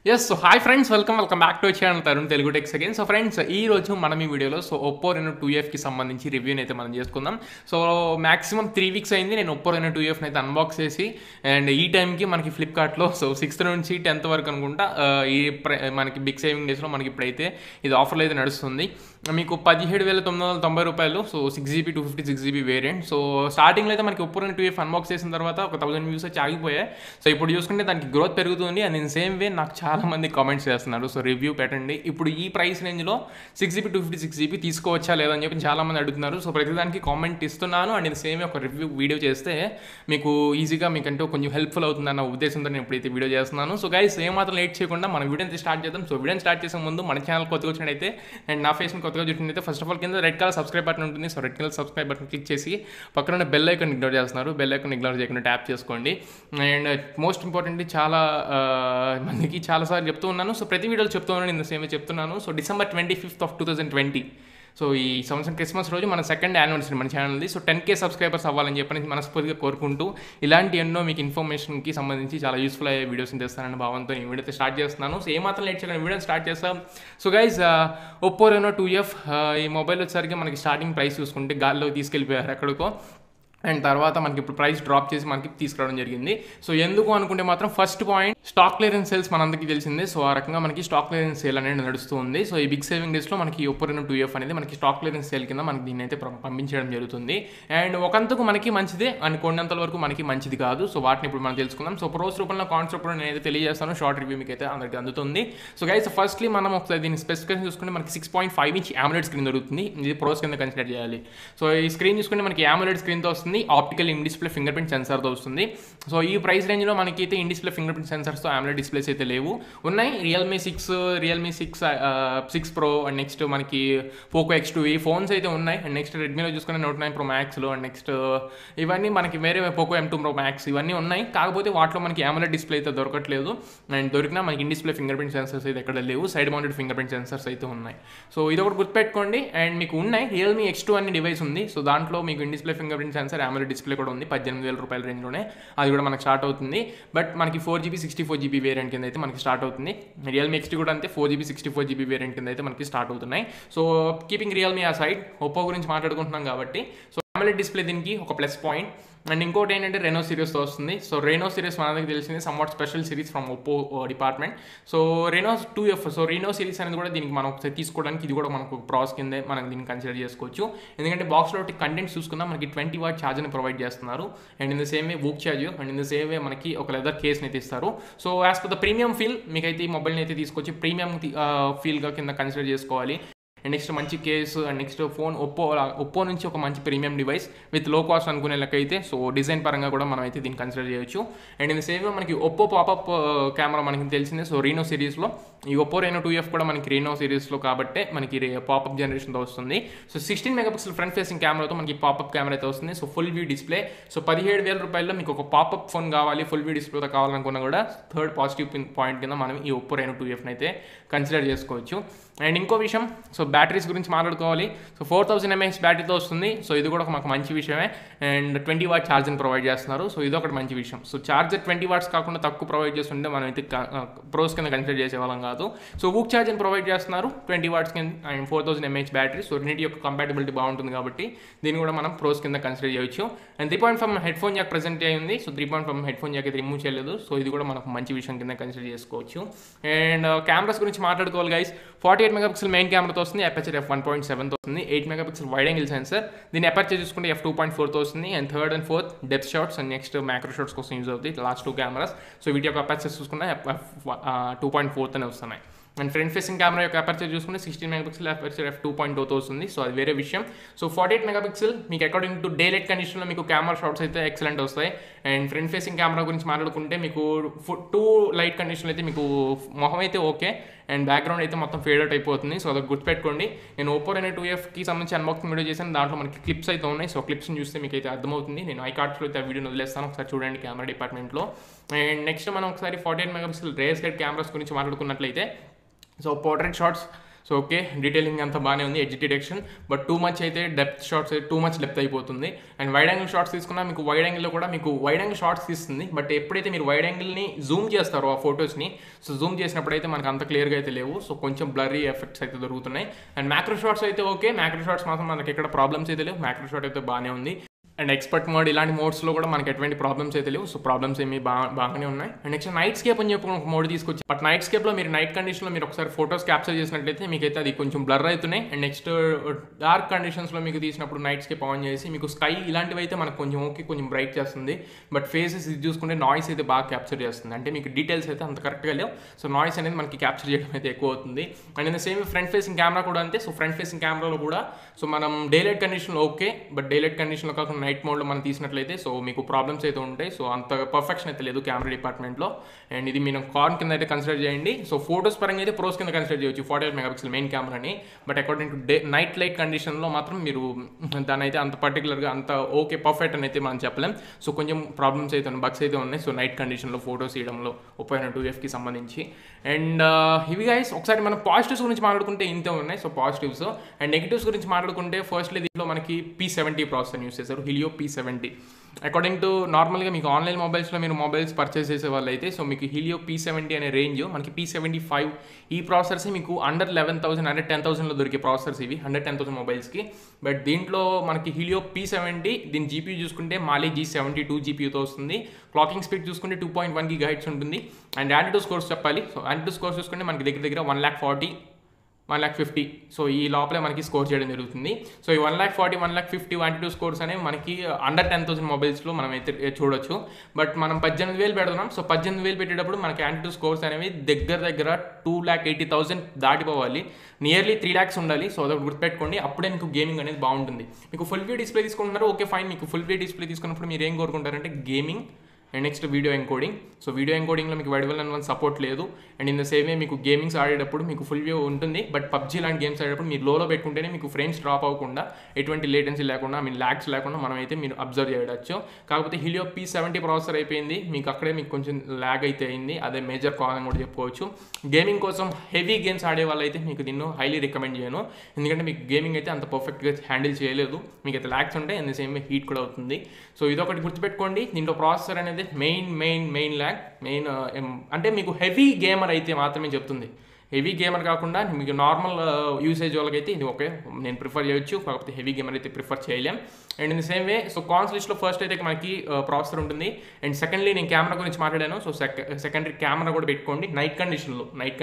Yes, so hi friends, welcome back to our channel Tharun Telugu Techs again. So friends, ఈ రోజు మనం ఈ వీడియోలో Oppo reno 2F కి సంబంధించి రివ్యూ అయితే మనం చేసుకుందాం. సో మాక్సిమం 3 వీక్స్ అయింది నేను Oppo reno 2F అయితే అన్బాక్స్ చేసి, అండ్ ఈ టైంకి మనకి ఫ్లిప్కార్ట్లో 6th నుంచి 10th వరకు అనుకుంటా మనకి బిగ్ సేవింగ్ డేస్లో మనకి ఇప్పుడైతే ఇది ఆఫర్లో అయితే నడుస్తుంది. మీకు 17,990 రూపాయలు. So 6GB 256GB variant. So స్టార్టింగ్లో అయితే మనకి Oppo reno 2F అన్బాక్స్ చేసిన తర్వాత ఒక 1000 వ్యూస్ వచ్చి ఆగిపోయాయి. సో ఇప్పుడు చూసుకుంటే దానికి గ్రోత్ పెరుగుతుంది. అండ్ ఇన్ సేమ్ వే నాకు చాలా మంది కామెంట్స్ చేస్తున్నారు, సో రివ్యూ పెట్టండి, ఇప్పుడు ఈ ప్రైస్ రేంజ్లో 6GB 256GB తీసుకోవచ్చా లేదని చెప్పి చాలా మంది అడుగుతున్నారు. సో ప్రతిదానికి కామెంట్ ఇస్తున్నాను. అండ్ ఇన్ సేమ్ ఒక రివ్యూ వీడియో చేస్తే మీకు ఈజీగా మీకంటూ కొంచెం హెల్ప్ఫుల్ అవుతుందన్న ఉద్దేశంతో నేను ఇప్పుడైతే వీడియో చేస్తున్నాను. సో గైస్ ఏమాత్రం లేట్ చేయకుండా మన వీడియోని స్టార్ట్ చేద్దాం. సో వీడియోని స్టార్ట్ చేసే ముందు మన ఛానల్ కొత్తగా వచ్చినట్టయితే అండ్ నా ఫేస్ని కొత్తగా చూసినట్టయితే ఫస్ట్ ఆఫ్ ఆల్ కింద రెడ్ కలర్ సబ్స్క్రైబ్ బటన్ ఉంటుంది. So red colour subscribe button click చేసి పక్కన ఉన్న బెల్ ఐకాన్ ఇగ్నోర్ చేస్తున్నారు, బెల్ ఐకాన్ ఇగ్నోర్ చేయకుండా ట్యాప్ చేసుకోండి. అండ్ మోస్ట్ ఇంపార్టెంట్లీ చాలా మందికి చాలాసార్లు చెప్తూ ఉన్నాను, సో ప్రతి వీడియోలో చెప్తూ ఉన్నాను, ఇంత సేమ్ చెప్తున్నాను. So December 25th of 2020, so ఈ సంవత్సరం క్రిస్మస్ రోజు మన సెకండ్ యానివర్సరీ మన ఛానల్ది. సో 10K సబ్స్క్రైబర్స్ అవ్వాలని చెప్పని మనస్ఫూర్తిగా కోరుకుంటూ ఇలాంటి ఎన్నో మీకు ఇన్ఫర్మేషన్కి సంబంధించి చాలా యూస్ఫుల్ అయ్యే వీడియోస్ని తెస్తానని భావంతో ఈ వీడియో స్టార్ట్ చేస్తున్నాను. సో ఏమాత్రం లేట్ చేయకుండా వీడియో స్టార్ట్ చేస్తాం. So guys Oppo reno 2F ఈ మొబైల్ వచ్చేసరికి మనకి స్టార్టింగ్ ప్రైస్ చూసుకుంటే గాల్లో తీసుకెళ్ళిపోయారు ఎక్కడికో, అండ్ తర్వాత మనకి ఇప్పుడు ప్రైస్ డ్రాప్ చేసి మనకి తీసుకురావడం జరిగింది. సో ఎందుకు అనుకుంటే మాత్రం first point stock clearance sales మనందరికీ తెలిసిందే. సో ఆ రకంగా మనకి స్టాక్ క్లియరెన్స్ సేల్ అనేది నడుస్తూ ఉంది. సో ఈ బిగ్ సేవింగ్ డేస్లో మనకి Oppo reno 2F అనేది మనకి స్టాక్ క్లియరెన్స్ సేల్ కింద మనకి దీన్ని అయితే పంపించడం జరుగుతుంది. అండ్ ఒకంతకు మనకి మంచిదే, అండ్ కొన్నంతల వరకు మనకి మంచిది కాదు. సో వాటిని ఇప్పుడు మనం తెలుసుకుందాం. సో ప్రోస్ రూపంలో కాన్స్ రూపంలో నేనైతే తెలియజేస్తాను, షార్ట్ రివ్యూ మీకు అయితే అందరికీ అందుతుంది. సో గైస్ ఫస్ట్లీ మనం ఒకసారి దీని స్పెసిఫికేషన్ చూసుకుంటే మనకి 6.5 ఇంచ్ AMOLED స్క్రీన్ దొరుకుతుంది. ఇది ప్రోస్ కింద కన్సిడర్ చేయాలి. సో ఈ స్క్రీన్ చూసుకుంటే మనకి AMOLED స్క్రీన్తో వస్తుంది, optical in display finger print సెన్సార్తో వస్తుంది. సో ఈ ప్రైస్ రేంజ్లో మనకి అయితే ఇన్ డిస్ప్లే ఫింగర్ ప్రింట్ సెన్సార్స్తో AMOLED డిస్ప్లేస్ అయితే లేవు, ఉన్నాయి. రియల్మీ 6 Pro అండ్ నెక్స్ట్ మనకి పోకో X2 ఈ ఫోన్స్ అయితే ఉన్నాయి. అండ్ నెక్స్ట్ రెడ్మీలో చూసుకునే Note 9 Pro Maxలో అండ్ నెక్స్ట్ ఇవన్నీ మనకి వేరే పోకో M2 Pro Max ఇవన్నీ ఉన్నాయి. కాకపోతే వాటిలో మనకి AMOLED డిస్ప్లే అయితే దొరకట్లేదు. అండ్ దొరికినా మనకి in display finger print sensors అయితే ఎక్కడ లేవు, side mounted finger print sensors అయితే ఉన్నాయి. సో ఇది ఒకటి గుర్తుపెట్టుకోండి. అండ్ మీకు ఉన్నాయి రియల్మీ X2 అనే డివైస్ ఉంది. సో దాంట్లో మీకు in display finger print sensor AMOLED display కూడా ఉంది, 18,000 రూపాయల రేంజ్లోనే అది కూడా మనకి స్టార్ట్ అవుతుంది. బట్ మనకి 4GB 64GB వేరియంట్ కింద అయితే మనకి స్టార్ట్ అవుతుంది. రియల్మీ X2 కూడా అంతే 4GB 64GB వేరియంట్ కింద అయితే మనకి స్టార్ట్ అవుతున్నాయి. సో కీపింగ్ రియల్మీ ఆ సైడ్, ఒప్పో గురించి మాట్లాడుకుంటున్నాం కాబట్టి సో AMOLED డిస్ప్లే దీనికి ఒక ప్లస్ పాయింట్. అండ్ ఇంకోటి ఏంటంటే రెనో సిరీస్తో వస్తుంది. సో రెనో సిరీస్ మనందరికి తెలిసింది somewhat special series from Oppo department. So Reno 2F, so Reno series అనేది కూడా దీనికి మనం ఒకసారి తీసుకోవడానికి ఇది కూడా మనకు ప్రాస్ కిందే మనం దీన్ని కన్సిడర్ చేసుకోవచ్చు. ఎందుకంటే బాక్స్లో కంటెంట్స్ చూసుకున్నా మనకి 20W ఛార్జర్ని ప్రొవైడ్ చేస్తున్నారు. And in the same way book charge, and in the same వే మనకి ఒక లెదర్ కేస్ని అయితే ఇస్తారు. So as per the premium feel మీకైతే ఈ మొబైల్ని అయితే తీసుకొచ్చి ప్రీమియం ఫీల్గా కింద కన్సిడర్ చేసుకోవాలి. అండ్ నెక్స్ట్ మంచి case, and next phone Oppo నుంచి ఒక మంచి ప్రీమియం డివైస్ విత్ లో కాస్ట్ అనుకునే లెక్క అయితే. సో డిజైన్ పరంగా కూడా మనం అయితే దీన్ని కన్సిడర్ చేయొచ్చు. అండ్ ఇన్ సేమ్ మనకి ఒప్పో పాపప్ కెమెరా మనకి తెలిసిందే. సో రీనో సిరీస్లో ఈ Oppo reno 2F కూడా మనకి రీనో సిరీస్లో కాబట్టే మనకి పాపప్ జనరేషన్తో వస్తుంది. సో 16 మెగాపిక్సెల్ ఫ్రంట్ ఫేసింగ్ కెమెరాతో మనకి పాపప్ కెమెరా అయితే వస్తుంది. So full view display. So 17,000 రూపాయల్లో మీకు ఒక పాపప్ ఫోన్ కావాలి, ఫుల్ వ్యూ డిస్ప్లేతో కావాలనుకున్నా కూడా థర్డ్ పాజిటివ్ పాయింట్ కింద మనం ఈ Oppo reno 2Fని అయితే కన్సిడర్ చేసుకోవచ్చు. అండ్ ఇంకో విషయం, సో బ్యాటరీస్ గురించి మాట్లాడుకోవాలి. సో 4000 mAh బ్యాటరీతో వస్తుంది. సో ఇది కూడా మాకు మంచి విషయమే. అండ్ 20W ఛార్జర్ని ప్రొవైడ్ చేస్తున్నారు. సో ఇది ఒకటి మంచి విషయం. సో ఛార్జర్ 20W కాకుండా తక్కువ ప్రొవైడ్ చేస్తుంటే మనం అయితే ప్రోస్ కింద కన్సిడర్ చేసేవాళ్ళం కాదు. సో బుక్ ఛార్జర్ని ప్రొవైడ్ చేస్తున్నారు 20W కింద అండ్ 4000 mAh బ్యాటరీ. సో రెండింటి యొక్క కంపాటబిలిటీ బాగుంటుంది కాబట్టి దీన్ని కూడా మనం ప్రోస్ కింద కన్సిడర్ చేయొచ్చు. And 3.5 head phone Jack present అయ్యింది. సో 3.5 హెడ్ ఫోన్ జాక్ అయితే రిమూవ్ చేయలేదు. సో ఇది కూడా మనకు మంచి విషయం కింద కన్సిడర్ చేసుకోవచ్చు. అండ్ కెమెరాస్ గురించి మాట్లాడుకోవాలి గైస్. 48 మెగాపిక్సెల్ మెయిన్ కెమెరాతో వస్తుంది, అపర్చర్ f1.7తో వస్తుంది. 8 మెగాపిక్సెల్ వైడ్ యాంగిల్ సెన్సర్, దీని అపర్చర్ చూసుకుంటే f2.4తో వస్తుంది. And third and fourth depth shots and next macro shots కోసం యూజ్ అవుతుంది లాస్ట్ 2 కెమెరాస్. సో వీటి యొక్క అపర్చర్స్ చూసుకుంటే 2.4తోనే వస్తున్నాయి. అండ్ ఫ్రంట్ ఫేసింగ్ కెమెరా యొక్క అపర్చర్ చూసుకుంటే 16 మెగాపిక్సెల్ అపర్చర్ f2.2తో వస్తుంది. సో అది వేరే విషయం. సో 48 మెగాపిక్సెల్ మీకు అకార్డింగ్ టు డే లైట్ కండిషన్లో మీకు కెమెరా షాట్స్ అయితే ఎక్సలెంట్ వస్తాయి. అండ్ ఫ్రంట్ ఫేసింగ్ కెమెరా గురించి మాట్లాడుకుంటే మీకు 2 లైట్ కండిషన్లో అయితే మీకు మొహం అయితే ఓకే, అండ్ బ్యాక్గ్రౌండ్ అయితే మొత్తం ఫేడ్ అవుట్ అయిపోతుంది. సో అది గుర్తుపెట్టుకోండి. నేను Oppo reno 2Fకి సంబంధించి అన్బాక్సింగ్ వీడియో చేశాను, దాంట్లో మనకి క్లిప్స్ అయితే ఉన్నాయి. సో క్లిప్స్ని చూస్తే మీకు అయితే అర్థమవుతుంది. నేను ఐకార్డ్స్లో అయితే ఆ వీడియోని వదిలేస్తాను, ఒకసారి చూడండి కెమెరా డిపార్ట్మెంట్లో. అండ్ నెక్స్ట్ మనం ఒకసారి 48 మెగాపిక్సెల్ రేర్ సైడ్ కెమెరాస్ గురించి మాట్లాడుకున్నట్లయితే, so portrait shots so okay, detailing అంతా బాగానే ఉంది, edge detection, but too much అయితే డెప్త్ షాట్స్ అయితే టూ మచ్ డెప్త్ అయిపోతుంది. అండ్ వైడ్ యాంగిల్ షాట్స్ తీసుకున్నా మీకు వైడ్ యాంగిల్లో కూడా మీకు వైడ్ యాంగిల్ షాట్స్ తీస్తుంది, బట్ ఎప్పుడైతే మీరు వైడ్ యాంగిల్ని జూమ్ చేస్తారో ఆ ఫొటోస్ని, సో జూమ్ చేసినప్పుడు అయితే మనకు అంత క్లియర్గా అయితే లేవు. సో కొంచెం బ్లరీ ఎఫెక్ట్స్ అయితే దొరుకుతున్నాయి. అండ్ మ్యాక్రో షాట్స్ అయితే ఓకే, మ్యాక్రో షాట్స్ మాత్రం మనకి ఎక్కడ ప్రాబ్లమ్స్ అయితే లేవు, మ్యాక్రో షాట్ అయితే బాగానే ఉంది. అండ్ ఎక్స్పర్ట్ మోడ్ ఇలాంటి మోడ్స్లో కూడా మనకి ఎటువంటి ప్రాబ్లమ్స్ అయితే లేవు. సో ప్రాబ్లమ్స్ ఏమి బాగానే ఉన్నాయి. అండ్ నెక్స్ట్ నైట్ స్కేప్ అని చెప్పి ఒక మోడ్ తీసుకొచ్చి, బట్ నైట్ స్కేప్లో మీరు నైట్ కండిషన్లో మీరు ఒకసారి ఫోటోస్ క్యాప్చర్ చేసినట్లయితే మీకైతే అది కొంచెం బ్లర్ అవుతున్నాయి. అండ్ నెక్స్ట్ డార్క్ కండిషన్స్లో మీకు తీసినప్పుడు నైట్ స్కేప్ ఆన్ చేసి మీకు స్కై ఇలాంటివి అయితే మనకు కొంచెం ఓకే, కొంచెం బ్రైట్ చేస్తుంది. బట్ ఫేసెస్ ఇది చూసుకుంటే నాయిస్ అయితే బాగా క్యాప్చర్ చేస్తుంది, అంటే మీకు డీటెయిల్స్ అయితే అంత కరెక్ట్గా లేవు. సో నాయిస్ అనేది మనకి క్యాప్చర్ చేయడం అయితే ఎక్కువ అవుతుంది. And in the same front facing camera కూడా అంతే. సో ఫ్రంట్ ఫేసింగ్ కెమెరాలో కూడా సో మనం డే లైట్ కండిషన్లో ఓకే, బట్ డే లైట్ కండిషన్లో కాకుండా నైట్ మోడ్లో మనం తీసినట్లయితే సో మీకు ప్రాబ్లమ్స్ అయితే ఉంటాయి. సో అంత పర్ఫెక్షన్ అయితే లేదు కెమెరా డిపార్ట్మెంట్లో. అండ్ ఇది మీరు కాన్ కింద అయితే కన్సిడర్ చేయండి. సో ఫోటోస్ పరంగా అయితే ప్రోస్ కింద కన్సిడర్ చేయొచ్చు 48 మెగాపిక్సెల్ మెయిన్ కెమెరాని, but according to night light కండిషన్లో మాత్రం మీరు దాని అయితే అంత పర్టికులర్గా అంత ఓకే పర్ఫెక్ట్ అని అయితే మనం చెప్పలేం. సో కొంచెం ప్రాబ్లమ్స్ అయితే బగ్స్ అయితే ఉన్నాయి. సో నైట్ కండిషన్లో ఫోటోస్ తీయడంలో Oppo reno 2Fకి సంబంధించి. అండ్ ఇవి గైస్ ఒకసారి మనం పాజిటివ్స్ గురించి మాట్లాడుకుంటే ఇంతే ఉన్నాయి. సో పాజిటివ్స్ అండ్ నెగిటివ్స్ గురించి మాట్లాడుకుంటే ఫస్ట్లీ దీంట్లో మనకి P70 ప్రాసెసర్ యూస్ చేశారు, Helio P70. అకార్డింగ్ టు నార్మల్గా మీకు ఆన్లైన్ మొబైల్స్లో మీరు మొబైల్స్ పర్చేస్ చేసే వాళ్ళు అయితే సో మీకు Helio P70 అనే రేంజ్, మనకి P75 ఈ ప్రాసెసర్స్ మీకు అండర్ 11,000 అంటే 10,000లో దొరికే ప్రాసెసర్స్ ఇవి 110,000 మొబైల్స్కి. బట్ దీంట్లో మనకి Helio P70 దీని జీపీయూ చూసుకుంటే మాలీ G72 జీపీయూతో వస్తుంది. క్లాకింగ్ స్పీడ్ చూసుకుంటే 2.1 GHz ఉంటుంది. అండ్ యాంటిట్యూడ్ స్కోర్స్ చెప్పాలి. సో యాంటిట్యూడ్ స్కోర్స్ చూసుకుంటే మనకి దగ్గర 140, 150. సో ఈ లోపలే మనకి స్కోర్ చేయడం జరుగుతుంది. సో ఈ 140, 150 యాంటిట్యూడ్ స్కోర్స్ అనేవి మనకి అండర్ 10,000 మొబైల్స్లో మనం అయితే చూడొచ్చు. బట్ మనం 18,000 పెడుతున్నాం. సో 18,000 పెట్టేటప్పుడు మనకి యాంటిట్యూడ్ స్కోర్స్ అనేవి దగ్గర 2,80,000 దాటిపోవాలి, నియర్లీ 3 lakhs ఉండాలి. సో అదొకటి గుర్తుపెట్టుకోండి, అప్పుడే మీకు గేమింగ్ అనేది బాగుంటుంది. మీకు ఫుల్ వ్యూ డిస్ప్లే తీసుకుంటున్నారు, ఓకే ఫైన్. మీకు ఫుల్ వ్యూ డిస్ప్లే తీసుకున్నప్పుడు మీరు ఏం కోరుకుంటారంటే gaming and next video encoding. So video ఎన్కోడింగ్లో మీకు వైడ్ వన్ సపోర్ట్ లేదు. And in the same way మీకు గేమింగ్స్ ఆడేటప్పుడు మీకు ఫుల్ వ్యూ ఉంటుంది, బట్ పబ్జీ లాంటి గేమ్స్ ఆడేటప్పుడు మీరు లోలో పెట్టుకుంటేనే మీకు ఫ్రేమ్స్ డ్రాప్ అవ్వకుండా, ఎటువంటి లేటెన్సీ లేకుండా, ల్యాగ్స్ లేకుండా మనం అయితే మీరు అబ్జర్వ్ చేయవచ్చు. కాకపోతే Helio P70 ప్రాసెసర్ అయిపోయింది, మీకు అక్కడే మీకు కొంచెం ల్యాగ్ అయితే అయింది, అదే మేజర్ కాజ్ అని కూడా చెప్పుకోవచ్చు. గేమింగ్ కోసం హెవీ గేమ్స్ ఆడే వాళ్ళు అయితే మీకు దీన్ని హైలీ రికమెండ్ చేయను, ఎందుకంటే మీకు గేమింగ్ అయితే అంత పర్ఫెక్ట్గా హ్యాండిల్ చేయలేదు, మీకు అయితే ల్యాగ్స్ ఉంటాయి, అండ్ సేమ్ వే హీట్ కూడా అవుతుంది. సో ఇదొకటి గుర్తుపెట్టుకోండి. దీంట్లో ప్రాసెసర్ అనేది మెయిన్ ల్యాగ్ అంటే మీకు హెవీ గేమర్ అయితే మాత్రమే చెప్తుంది. హెవీ గేమర్ కాకుండా మీకు నార్మల్ యూసేజ్ వాళ్ళకైతే ఇది ఓకే, నేను ప్రిఫర్ చేయొచ్చు. కాకపోతే హెవీ గేమర్ అయితే ప్రిఫర్ చేయలేం. And in the same way so cons లిస్ట్లో ఫస్ట్ అయితే మనకి ప్రాసెసర్ ఉంటుంది. అండ్ సెకండ్లీ నేను కెమెరా గురించి మాట్లాడాను. సో సెకండరీ కెమెరా కూడా పెట్టుకోండి. నైట్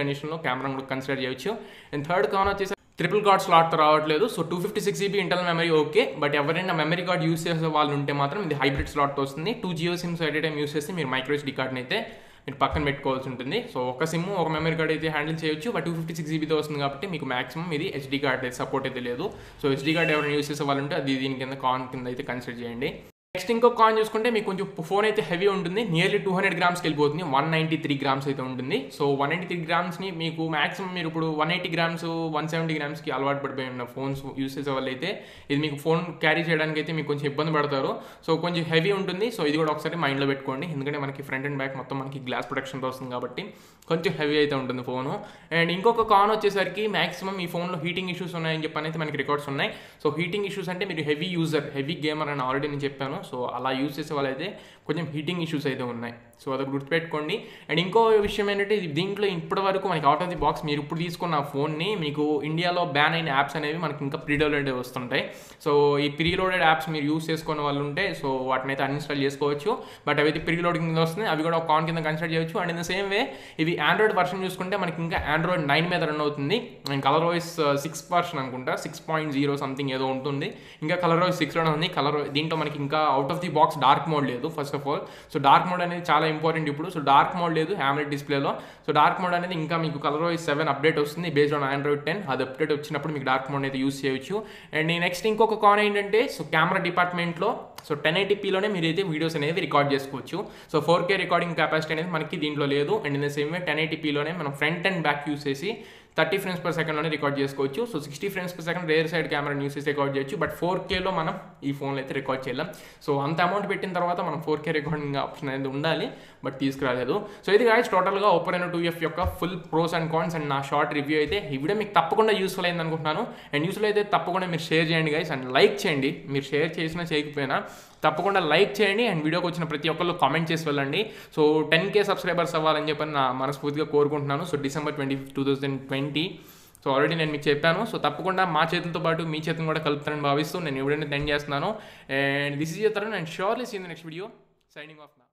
కండిషన్లో కెమెరా కూడా కన్సిడర్ చేయొచ్చు. అండ్ థర్డ్ కాన్ వచ్చేసి ట్రిపుల్ కార్డ్ స్లాట్తో రావట్లేదు. So 256 GB internal memory okay, but ఎవరైనా మెమరీ కార్డ్ యూస్ చేసే వాళ్ళు ఉంటే మాత్రం ఇది హైబ్రిడ్ స్లాట్తో వస్తుంది. 2 Jio sims at a time use చేస్తే మీరు మైక్రో SD కార్డ్ని అయితే మీరు పక్కన పెట్టుకోవాల్సి ఉంటుంది. సో ఒక సిమ్ ఒక మెమరీ కార్డ్ అయితే హ్యాండిల్ చేయొచ్చు, బట్ 256 GBతో వస్తుంది కాబట్టి మీకు మాక్సిమం ఇది SD కార్డ్ అయితే సపోర్ట్ అయితే లేదు. సో SD కార్డ్ ఎవరైనా యూస్ చేసే వాళ్ళు ఉంటే అది దీని కింద కాన్ కింద అయితే కన్సిడర్ చేయండి. నెక్స్ట్ ఇంకో కాన్ చూసుకుంటే మీకు కొంచెం ఫోన్ అయితే హెవీ ఉంటుంది, నియర్లీ 200 grams వెళ్ళిపోతుంది, 193 grams అయితే ఉంటుంది. సో 193 gramsని మీకు మాక్సిమం మీరు ఇప్పుడు 180 grams 170 gramsకి అలవాటు పడిపోయి ఉన్న ఫోన్స్ యూస్ చేసే వాళ్ళు అయితే ఇది మీకు ఫోన్ క్యారీ చేయడానికి అయితే మీకు కొంచెం ఇబ్బంది పడతారు. సో కొంచెం హెవీ ఉంటుంది. సో ఇది కూడా ఒకసారి మైండ్లో పెట్టుకోండి, ఎందుకంటే మనకి ఫ్రంట్ అండ్ బ్యాక్ మొత్తం మనకి గ్లాస్ ప్రొటెక్షన్తో వస్తుంది కాబట్టి కొంచెం హెవీ అయితే ఉంటుంది ఫోను. అండ్ ఇంకొక కాన్ వచ్చేసరికి మాక్సిమం ఈ ఫోన్లో హీటింగ్ ఇష్యూస్ ఉన్నాయని చెప్పి అయితే మనకి రికార్డ్స్ ఉన్నాయి. సో హీటింగ్ ఇష్యూస్ అంటే మీరు హెవీ గేమర్ అని ఆల్రెడీ నేను చెప్పాను. సో అలా యూజ్ చేసే వాళ్ళైతే కొంచెం హీటింగ్ ఇష్యూస్ అయితే ఉన్నాయి. సో అదొక గుర్తుపెట్టుకోండి. అండ్ ఇంకో విషయం ఏంటంటే దీంట్లో ఇప్పటి వరకు మనకి అవుట్ ఆఫ్ ది బాక్స్ మీరు ఇప్పుడు తీసుకున్న ఫోన్ని మీకు ఇండియాలో బ్యాన్ అయిన యాప్స్ అనేవి మనకి ఇంకా ప్రీలోడెడ్ వస్తుంటాయి. సో ఈ ప్రీలోడెడ్ యాప్స్ మీరు యూస్ చేసుకునే వాళ్ళు ఉంటే సో వాటిని అయితే అన్ఇన్స్టాల్ చేసుకోవచ్చు, బట్ అవి అయితే ప్రీలోడింగ్ కింద వస్తున్నాయి, అవి కూడా ఒక కాన్ కింద కన్సిడర్ చేయొచ్చు. అండ్ ఇన్ ద సేమ్ వే ఇవి ఆండ్రాయిడ్ వర్షన్ చూసుకుంటే మనకి ఇంకా Android 9 మీద రన్ అవుతుంది. అండ్ కలర్ వాయిస్ 6 వర్షన్ అనుకుంటా, 6.0 సంథింగ్ ఏదో ఉంటుంది. ఇంకా కలర్ వాయిస్ 6 ఉంది. దీంట్లో మనకి ఇంకా out of the box dark mode లేదు first of all. So dark mode అనేది చాలా ఇంపార్టెంట్ ఇప్పుడు. సో డార్క్ మోడ్ లేదు AMOLED డిస్ప్లేలో. సో డార్క్ మోడ్ అనేది ఇంకా మీకు కలర్ వాయిస్ 7 అప్డేట్ వస్తుంది బేస్డ్ ఆన్ Android 10. అది అప్డేట్ వచ్చినప్పుడు మీకు డార్క్ మోడ్ అయితే యూస్ చేయొచ్చు. అండ్ నెక్స్ట్ ఇంకొక కాన్ ఏంటంటే సో కెమెరా డిపార్ట్మెంట్లో సో 1080pలోనే మీరైతే వీడియోస్ అనేది రికార్డ్ చేసుకోవచ్చు. సో 4K రికార్డింగ్ కెపాసిటీ అనేది మనకి దీంట్లో లేదు. And in the same way 1080pలోనే మనం ఫ్రంట్ అండ్ బ్యాక్ యూస్ చేసి 30 frames per secondలోనే రికార్డ్ చేసుకోవచ్చు. So 60 frames per second rear side camera use చేసి రికార్డ్ చేయొచ్చు. బట్ 4Kలో మనం ఈ ఫోన్లో అయితే రికార్డ్ చేయలేం. సో అంత అమౌంట్ పెట్టిన తర్వాత మనం 4K రికార్డింగ్ ఆప్షన్ అనేది ఉండాలి, బట్ తీసుకురాలేదు. సో ఇది గాయస్ టోటల్గా Oppo reno 2F యొక్క full pros and cons and నా షార్ట్ రివ్యూ అయితే. ఈ వీడియో మీకు తప్పకుండా యూస్ఫుల్ అయింది అనుకుంటున్నాను. అండ్ యూస్ఫుల్ అయితే తప్పకుండా మీరు షేర్ చేయండి గైస్, అండ్ లైక్ చేయండి. మీరు షేర్ చేసినా చేయకపోయినా తప్పకుండా లైక్ చేయండి. అండ్ వీడియోకి వచ్చిన ప్రతి ఒక్కళ్ళు కామెంట్ చేసి వెళ్ళండి. సో 10K సబ్స్క్రైబర్స్ అవ్వాలని చెప్పని నా మనస్ఫూర్తిగా కోరుకుంటున్నాను. So December 25, 2020. సో ఆల్రెడీ నేను మీకు చెప్పాను. సో తప్పకుండా మా చేతులతో పాటు మీ చేతులను కూడా కలుపుతానని భావిస్తూ నేను ఎవరైనా ఎండ్ చేస్తున్నాను. And this is Tarun and surely see in the next video. Signing of.